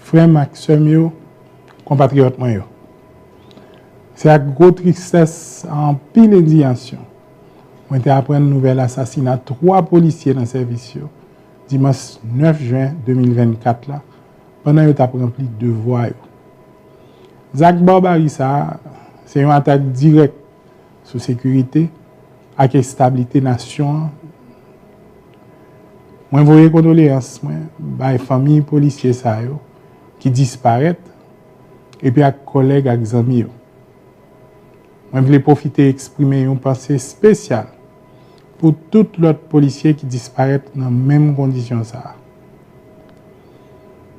frères Maxime, compatriotes moi. C'est avec grosse tristesse en pile indignation. Moi j'ai appris un nouvel assassinat de 3 policiers dans le service dimanche 9 juin 2024 là pendant qu'ils ont rempli devoir. Zach Barbari ça c'est une attaque directe sur sécurité et la stabilité nation. Moi voyez condoléances moi by famille policiers ça yo qui disparaissent et puis à collègues et amis. Moi voulais profiter exprimer une pensée spéciale pour tous les autres policiers qui disparaissent dans les mêmes conditions.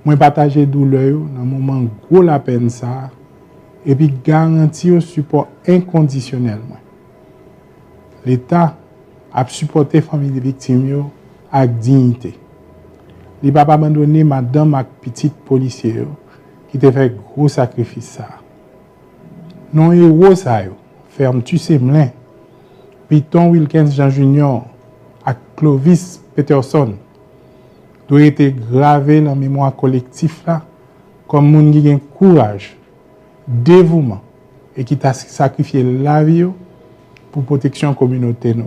Moi partager douleur dans le moment gros la peine ça et puis garantir un support inconditionnel. L'État a supporté les familles des victimes avec dignité. Il n'a pas abandonné madame et petite policier qui te fait gros sacrifice. Non héros ça ferme tu ses mlin. Piton Wilkins Jean Junior et Clovis Peterson doit être gravé dans la mémoire collective là comme moun qui a courage, dévouement et qui t'a sacrifié la vie pour protection communauté nous.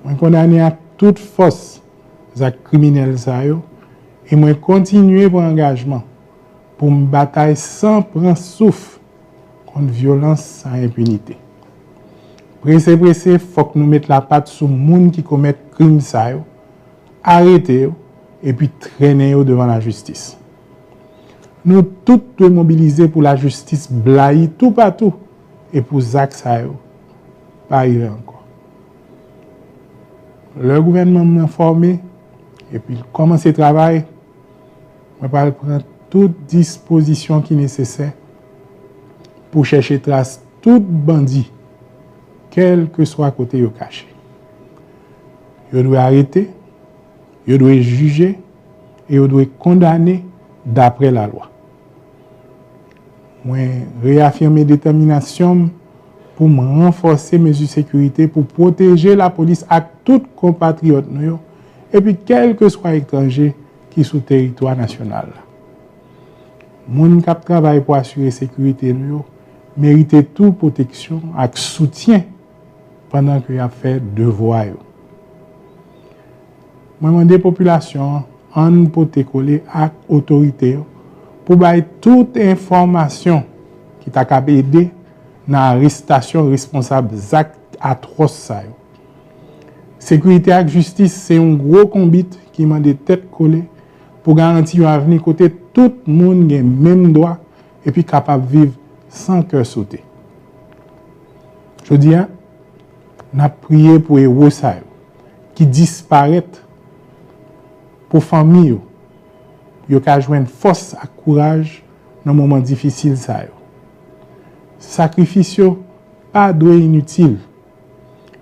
Moi condamné à toute force les criminels ça yo et moi continuer pour engagement pour me bataille sans prendre souffle contre violence sans impunité. Pressé, faut que nous mettions la patte sur les gens qui commettent crime ça yo, arrêter et puis traîner devant la justice. Nous tous devons mobiliser pour la justice blaye tout partout et pour Zach ça yo pas arriver encore. Le gouvernement m'a informé et puis commencer le travail. On va prendre toute disposition qui est nécessaire pour chercher trace tout bandit quel que soit côté yo caché. Yo doit arrêter, yo doit juger et yo doit condamner d'après la loi. Moi réaffirmer détermination pour me renforcer mes mesures de sécurité pour protéger la police à tous compatriotes nous et puis quel que soit étranger qui sur territoire national. Moun qui travaille pour assurer sécurité nous mérite toute protection et soutien pendant qu'il a fait devoir. Moi demande la population en protéger à autorité pour bailler toute information qui t'a capable aider dans l'arrestation responsable des actes atroces. Sécurité et justice, c'est un gros combat qui m'a des têtes collées pour garantir un avenir côté tout le monde a même droit et puis capable de vivre sans cœur sauter. Je dis, on a prié pour les héros qui disparaissent pour les familles, pour qu'ils joignent force et courage dans un moment difficile. Sacrifice pas doit inutile.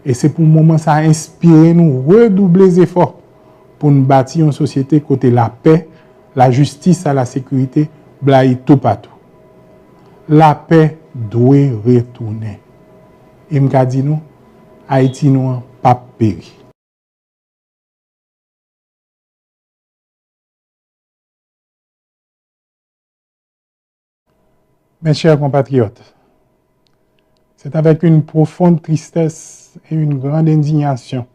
Et c'est pour le moment ça a inspiré nous redoubler les efforts pour nous bâtir une société côté la paix, la justice et la sécurité, blaye tout partout. La paix doit retourner. Et m'ka dit nous, Haïti nous pas péri. Mes chers compatriotes, c'est avec une profonde tristesse et une grande indignation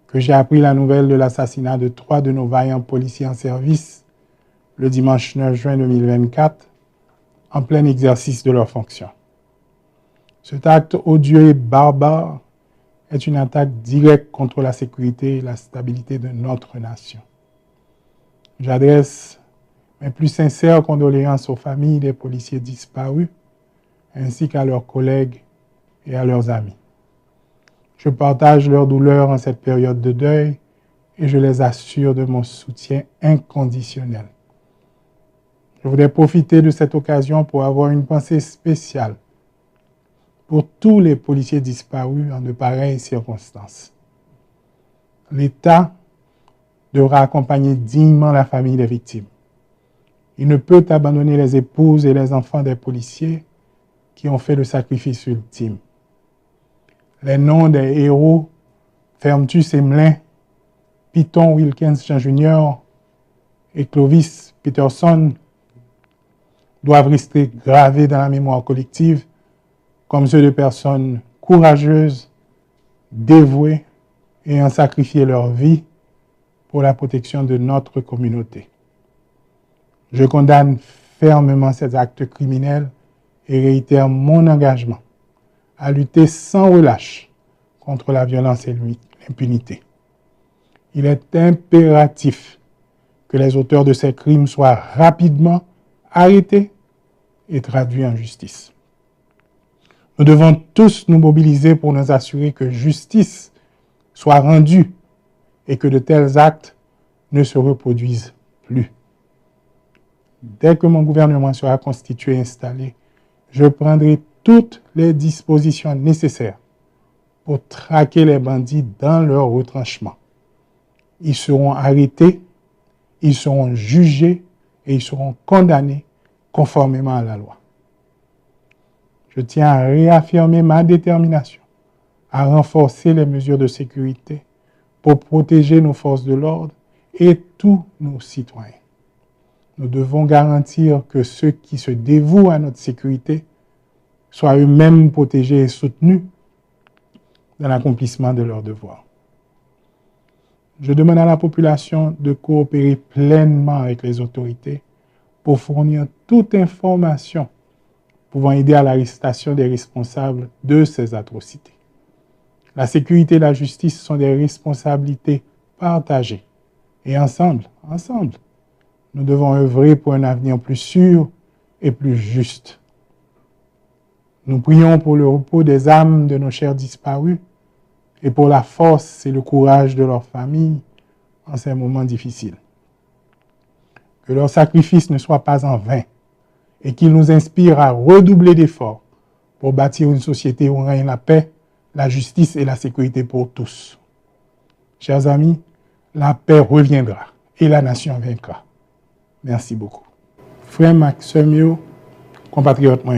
que j'ai appris la nouvelle de l'assassinat de 3 de nos vaillants policiers en service le dimanche 9 juin 2024 en plein exercice de leurs fonctions. Cet acte odieux et barbare est une attaque directe contre la sécurité et la stabilité de notre nation. J'adresse mes plus sincères condoléances aux familles des policiers disparus ainsi qu'à leurs collègues et à leurs amis. Je partage leur douleur en cette période de deuil et je les assure de mon soutien inconditionnel. Je voudrais profiter de cette occasion pour avoir une pensée spéciale pour tous les policiers disparus en de pareilles circonstances. L'État devra accompagner dignement la famille des victimes. Il ne peut abandonner les épouses et les enfants des policiers qui ont fait le sacrifice ultime. Les noms des héros, Fermetus Emelin, Piton Wilkins Jean Junior et Clovis Peterson doivent rester gravés dans la mémoire collective comme ceux de personnes courageuses, dévouées et ayant sacrifié leur vie pour la protection de notre communauté. Je condamne fermement ces actes criminels et réitère mon engagement à lutter sans relâche contre la violence et l'impunité. Il est impératif que les auteurs de ces crimes soient rapidement arrêtés et traduits en justice. Nous devons tous nous mobiliser pour nous assurer que justice soit rendue et que de tels actes ne se reproduisent plus. Dès que mon gouvernement sera constitué et installé, je prendrai toutes les dispositions nécessaires pour traquer les bandits dans leur retranchement. Ils seront arrêtés, ils seront jugés et ils seront condamnés conformément à la loi. Je tiens à réaffirmer ma détermination à renforcer les mesures de sécurité pour protéger nos forces de l'ordre et tous nos citoyens. Nous devons garantir que ceux qui se dévouent à notre sécurité soient eux-mêmes protégés et soutenus dans l'accomplissement de leurs devoirs. Je demande à la population de coopérer pleinement avec les autorités pour fournir toute information pouvant aider à l'arrestation des responsables de ces atrocités. La sécurité et la justice sont des responsabilités partagées. Et ensemble, nous devons œuvrer pour un avenir plus sûr et plus juste. Nous prions pour le repos des âmes de nos chers disparus et pour la force et le courage de leurs familles en ces moments difficiles. Que leur sacrifice ne soit pas en vain et qu'il nous inspire à redoubler d'efforts pour bâtir une société où règne la paix, la justice et la sécurité pour tous. Chers amis, la paix reviendra et la nation vaincra. Merci beaucoup. Frère Maxime, compatriote moi,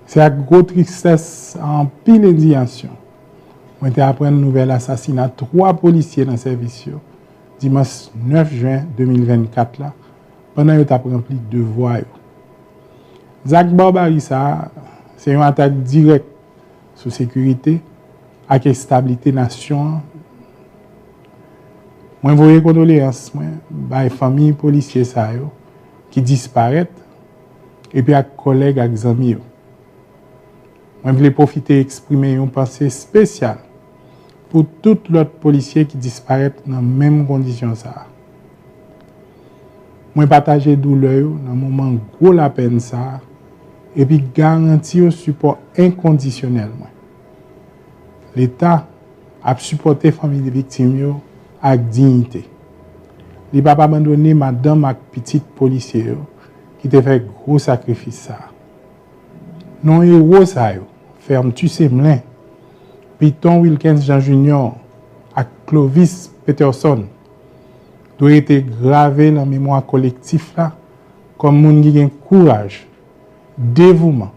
c'est avec grosse tristesse en pile indignation. On était après une nouvelle assassinat 3 policiers dans le service dimanche 9 juin 2024 là, pendant qu'ils ont rempli devoir. Zach Barbarissa, c'est une attaque directe sur la sécurité et la stabilité de la nation. Je voudrais condoléances à la famille policier qui disparaissent et puis à collègues et amis. Je voulais profiter d'exprimer une pensée spéciale pour tous les autres policiers qui disparaissent dans les mêmes conditions. Je partage la douleur dans le moment où la peine et puis garantir un support inconditionnel. L'État a supporté les familles des victimes avec dignité. Il n'a pas abandonné madame et petite policier qui a fait gros sacrifice. Non héros ferme Tussemlin, Piton Wilkins Jean Junior et Clovis Peterson doit être gravé dans la mémoire collective là, comme moun qui a courage, dévouement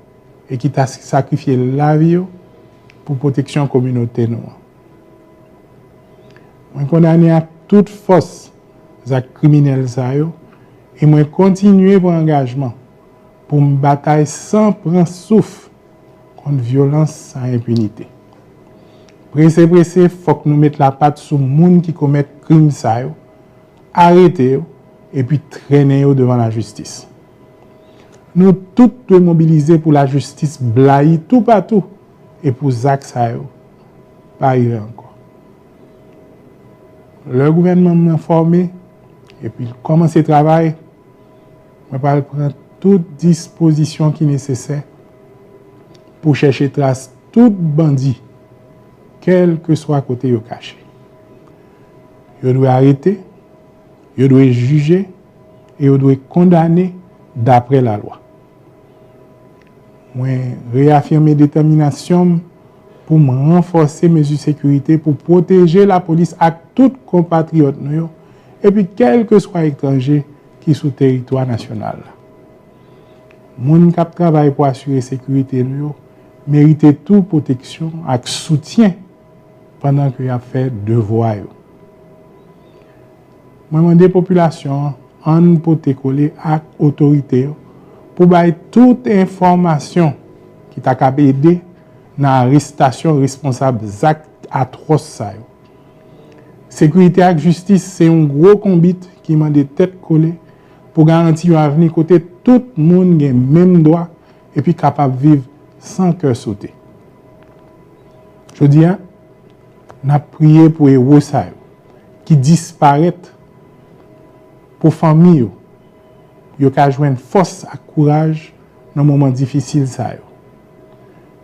et qui a sacrifié la vie pour protection de la communauté. Je condamne à toute force les actes criminels et je continue mon engagement pour me batailler sans prendre souffle contre violence et impunité. Pressé, il faut que nous mettions la patte sur les gens qui commettent crimes, arrêter et puis traîner devant la justice. Nous tous devons mobiliser pour la justice blaye tout partout et pour Zach Sayo pas arriver encore. Le gouvernement m'a informé et puis commencer le travail. Je vais prendre toute disposition qui est nécessaire pour chercher trace tout bandit, quel que soit côté yo caché. Yo doit arrêter, yo doit juger et yo doit condamner d'après la loi. Moi réaffirmer détermination pour me renforcer mes mesures de sécurité pour protéger la police à tout compatriote et puis quel que soit étranger qui sont sur le territoire national. Moun qui travaille pour assurer la sécurité mérite toute protection et soutien pendant qu'il a fait devoir. Moi, demande population en pote coller à autorité pour bailler toute information qui t'a capable aider dans l'arrestation responsable des actes atroces. Sécurité et justice, c'est un gros combat qui m'a des têtes collées pour garantir un avenir côté tout le monde a le même droit et puis capable de vivre sans cœur sauter. Je dis, on a prié pour les héros qui disparaissent pour famille, yo ka joindre force et courage dans moments difficiles ça yo.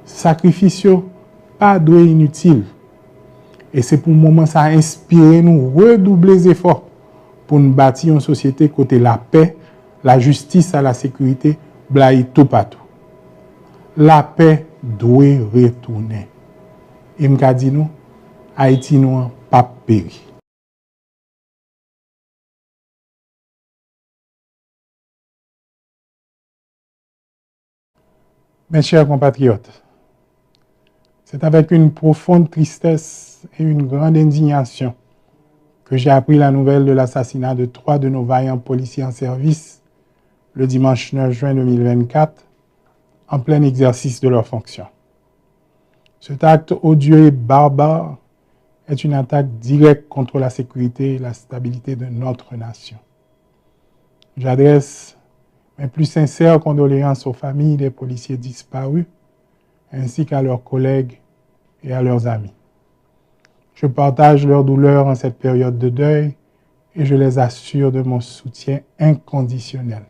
Sacrifice pas doit inutile. Et c'est pour moment ça inspirer nous redoubler les efforts pour nous bâtir une société côté la paix, la justice et la sécurité blaye tout partout. La paix doit retourner. Et m'ka dit nous Haïti nous pas péri. Mes chers compatriotes, c'est avec une profonde tristesse et une grande indignation que j'ai appris la nouvelle de l'assassinat de 3 de nos vaillants policiers en service le dimanche 9 juin 2024, en plein exercice de leurs fonctions. Cet acte odieux et barbare est une attaque directe contre la sécurité et la stabilité de notre nation. J'adresse mes plus sincères condoléances aux familles des policiers disparus, ainsi qu'à leurs collègues et à leurs amis. Je partage leur douleur en cette période de deuil et je les assure de mon soutien inconditionnel.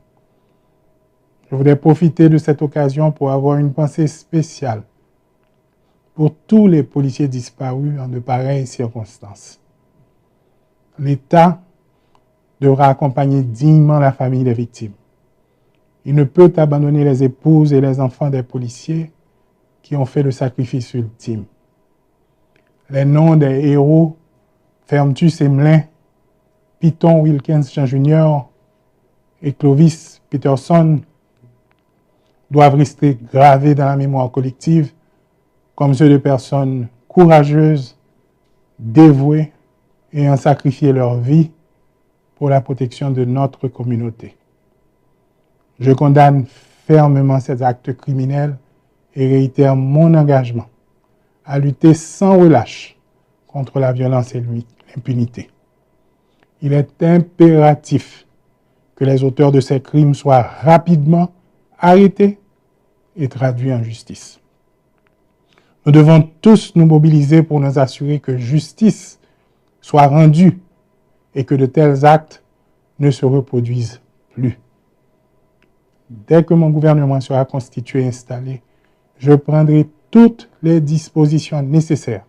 Je voudrais profiter de cette occasion pour avoir une pensée spéciale pour tous les policiers disparus en de pareilles circonstances. L'État devra accompagner dignement la famille des victimes. Il ne peut abandonner les épouses et les enfants des policiers qui ont fait le sacrifice ultime. Les noms des héros, Fermtus Emelin, Piton Wilkins Jean Jr. et Clovis Peterson, doivent rester gravés dans la mémoire collective comme ceux de personnes courageuses, dévouées et ayant sacrifié leur vie pour la protection de notre communauté. Je condamne fermement ces actes criminels et réitère mon engagement à lutter sans relâche contre la violence et l'impunité. Il est impératif que les auteurs de ces crimes soient rapidement arrêtés et traduits en justice. Nous devons tous nous mobiliser pour nous assurer que justice soit rendue et que de tels actes ne se reproduisent plus. Dès que mon gouvernement sera constitué et installé, je prendrai toutes les dispositions nécessaires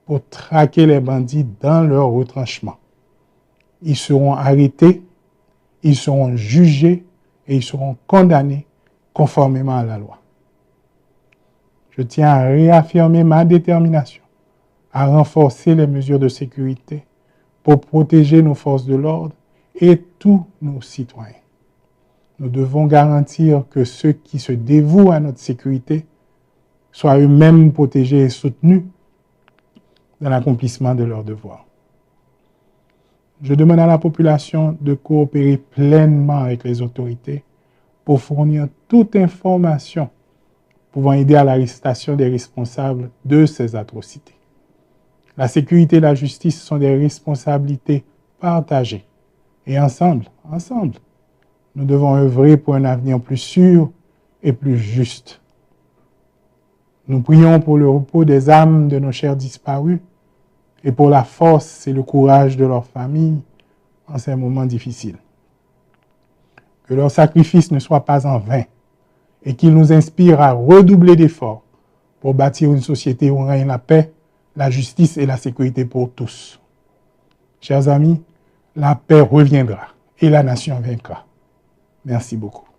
pour traquer les bandits dans leur retranchement. Ils seront arrêtés, ils seront jugés et ils seront condamnés conformément à la loi. Je tiens à réaffirmer ma détermination à renforcer les mesures de sécurité pour protéger nos forces de l'ordre et tous nos citoyens. Nous devons garantir que ceux qui se dévouent à notre sécurité soient eux-mêmes protégés et soutenus dans l'accomplissement de leurs devoirs. Je demande à la population de coopérer pleinement avec les autorités pour fournir toute information pouvant aider à l'arrestation des responsables de ces atrocités. La sécurité et la justice sont des responsabilités partagées. Et ensemble, nous devons œuvrer pour un avenir plus sûr et plus juste. Nous prions pour le repos des âmes de nos chers disparus et pour la force et le courage de leurs familles en ces moments difficiles. Que leur sacrifice ne soit pas en vain et qu'il nous inspire à redoubler d'efforts pour bâtir une société où règne la paix, la justice et la sécurité pour tous. Chers amis, la paix reviendra et la nation vaincra. Merci beaucoup.